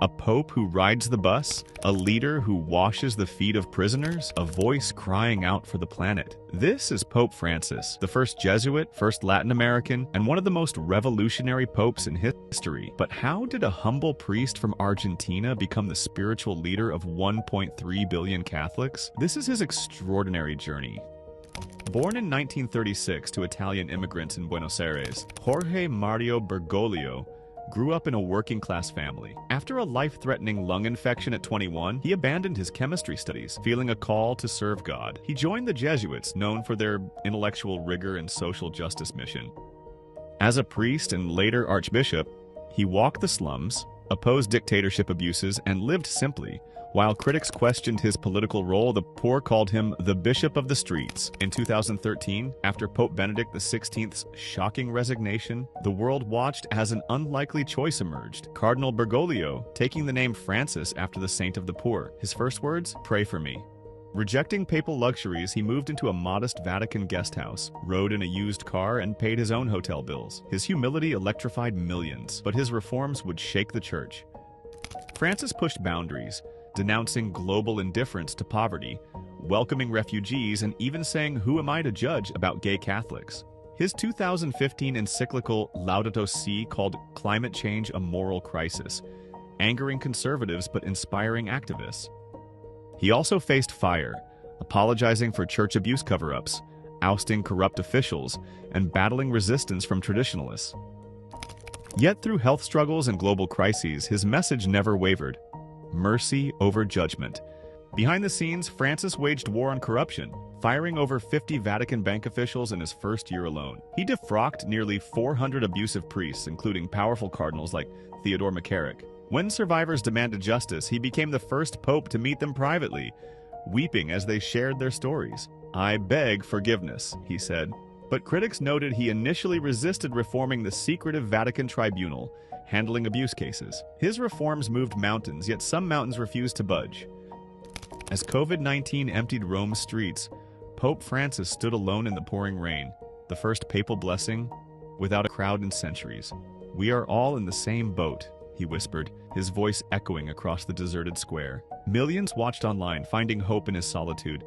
A pope who rides the bus, a leader who washes the feet of prisoners, a voice crying out for the planet. This is Pope Francis, the first Jesuit, first Latin American, and one of the most revolutionary popes in history. But how did a humble priest from Argentina become the spiritual leader of 1.3 billion Catholics? This is his extraordinary journey. Born in 1936 to Italian immigrants in Buenos Aires, Jorge Mario Bergoglio grew up in a working-class family. After a life-threatening lung infection at 21, he abandoned his chemistry studies, feeling a call to serve God. He joined the Jesuits, known for their intellectual rigor and social justice mission. As a priest and later archbishop, he walked the slums, opposed dictatorship abuses, and lived simply. While critics questioned his political role, the poor called him the Bishop of the Streets. In 2013, after Pope Benedict XVI's shocking resignation, the world watched as an unlikely choice emerged. Cardinal Bergoglio, taking the name Francis after the saint of the poor. His first words, "Pray for me." Rejecting papal luxuries, he moved into a modest Vatican guest house, rode in a used car, and paid his own hotel bills. His humility electrified millions, but his reforms would shake the church. Francis pushed boundaries, denouncing global indifference to poverty, welcoming refugees, and even saying, "Who am I to judge?" about gay Catholics. His 2015 encyclical Laudato Si called climate change a moral crisis, angering conservatives but inspiring activists. He also faced fire, apologizing for church abuse cover-ups, ousting corrupt officials, and battling resistance from traditionalists. Yet through health struggles and global crises, his message never wavered. Mercy over judgment. Behind the scenes, Francis waged war on corruption, firing over 50 Vatican bank officials in his first year alone. He defrocked nearly 400 abusive priests, including powerful cardinals like Theodore McCarrick. When survivors demanded justice, he became the first pope to meet them privately, weeping as they shared their stories. "I beg forgiveness," he said. But critics noted he initially resisted reforming the secretive Vatican tribunal, handling abuse cases. His reforms moved mountains, yet some mountains refused to budge. As COVID-19 emptied Rome's streets, Pope Francis stood alone in the pouring rain, the first papal blessing without a crowd in centuries. "We are all in the same boat," he whispered, his voice echoing across the deserted square. Millions watched online, finding hope in his solitude.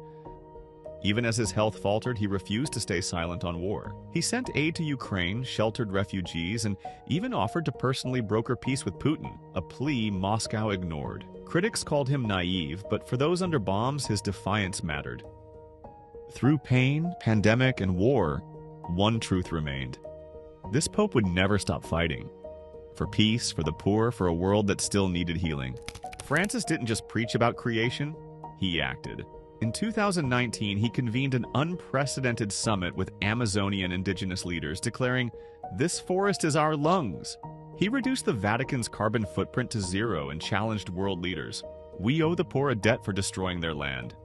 Even as his health faltered, he refused to stay silent on war. He sent aid to Ukraine, sheltered refugees, and even offered to personally broker peace with Putin, a plea Moscow ignored. Critics called him naive, but for those under bombs, his defiance mattered. Through pain, pandemic, and war, one truth remained. This pope would never stop fighting. For peace, for the poor, for a world that still needed healing. Francis didn't just preach about creation, he acted. In 2019, he convened an unprecedented summit with Amazonian indigenous leaders, declaring, "This forest is our lungs." He reduced the Vatican's carbon footprint to zero and challenged world leaders. "We owe the poor a debt for destroying their land."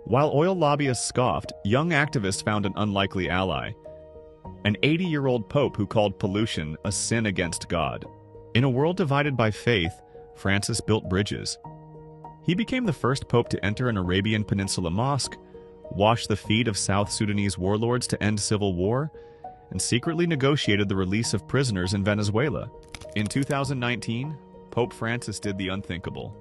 While oil lobbyists scoffed, young activists found an unlikely ally. An 80-year-old pope who called pollution a sin against God. In a world divided by faith, Francis built bridges. He became the first pope to enter an Arabian Peninsula mosque, wash the feet of South Sudanese warlords to end civil war, and secretly negotiated the release of prisoners in Venezuela. In 2019, Pope Francis did the unthinkable.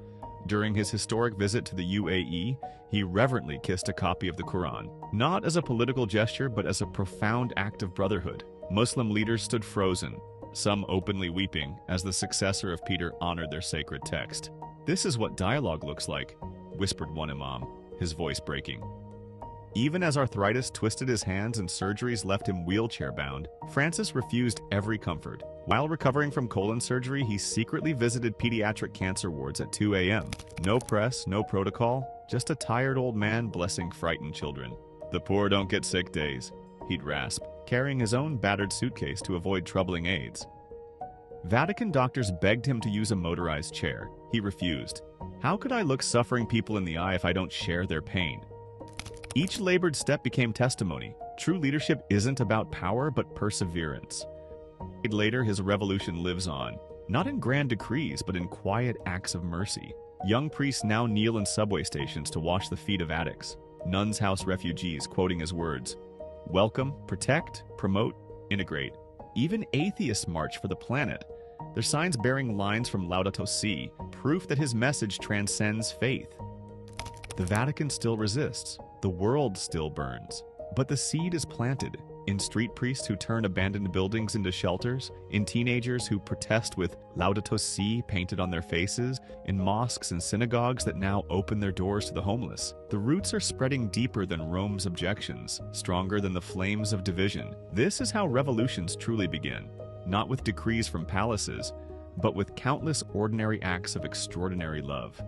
During his historic visit to the UAE, he reverently kissed a copy of the Quran, not as a political gesture, but as a profound act of brotherhood. Muslim leaders stood frozen, some openly weeping, as the successor of Peter honored their sacred text. "This is what dialogue looks like," whispered one imam, his voice breaking. Even as arthritis twisted his hands and surgeries left him wheelchair-bound, Francis refused every comfort. While recovering from colon surgery, he secretly visited pediatric cancer wards at 2 a.m. No press, no protocol, just a tired old man blessing frightened children. "The poor don't get sick days," he'd rasp, carrying his own battered suitcase to avoid troubling aides. Vatican doctors begged him to use a motorized chair. He refused. "How could I look suffering people in the eye if I don't share their pain?" Each labored step became testimony. True leadership isn't about power, but perseverance. Later, his revolution lives on, not in grand decrees, but in quiet acts of mercy. Young priests now kneel in subway stations to wash the feet of addicts. Nuns house refugees, quoting his words, "Welcome, protect, promote, integrate." Even atheists march for the planet, They're signs bearing lines from Laudato Si, proof that his message transcends faith. The Vatican still resists. The world still burns. But the seed is planted in street priests who turn abandoned buildings into shelters, in teenagers who protest with Laudato Si painted on their faces, in mosques and synagogues that now open their doors to the homeless. The roots are spreading deeper than Rome's objections, stronger than the flames of division. This is how revolutions truly begin, not with decrees from palaces, but with countless ordinary acts of extraordinary love.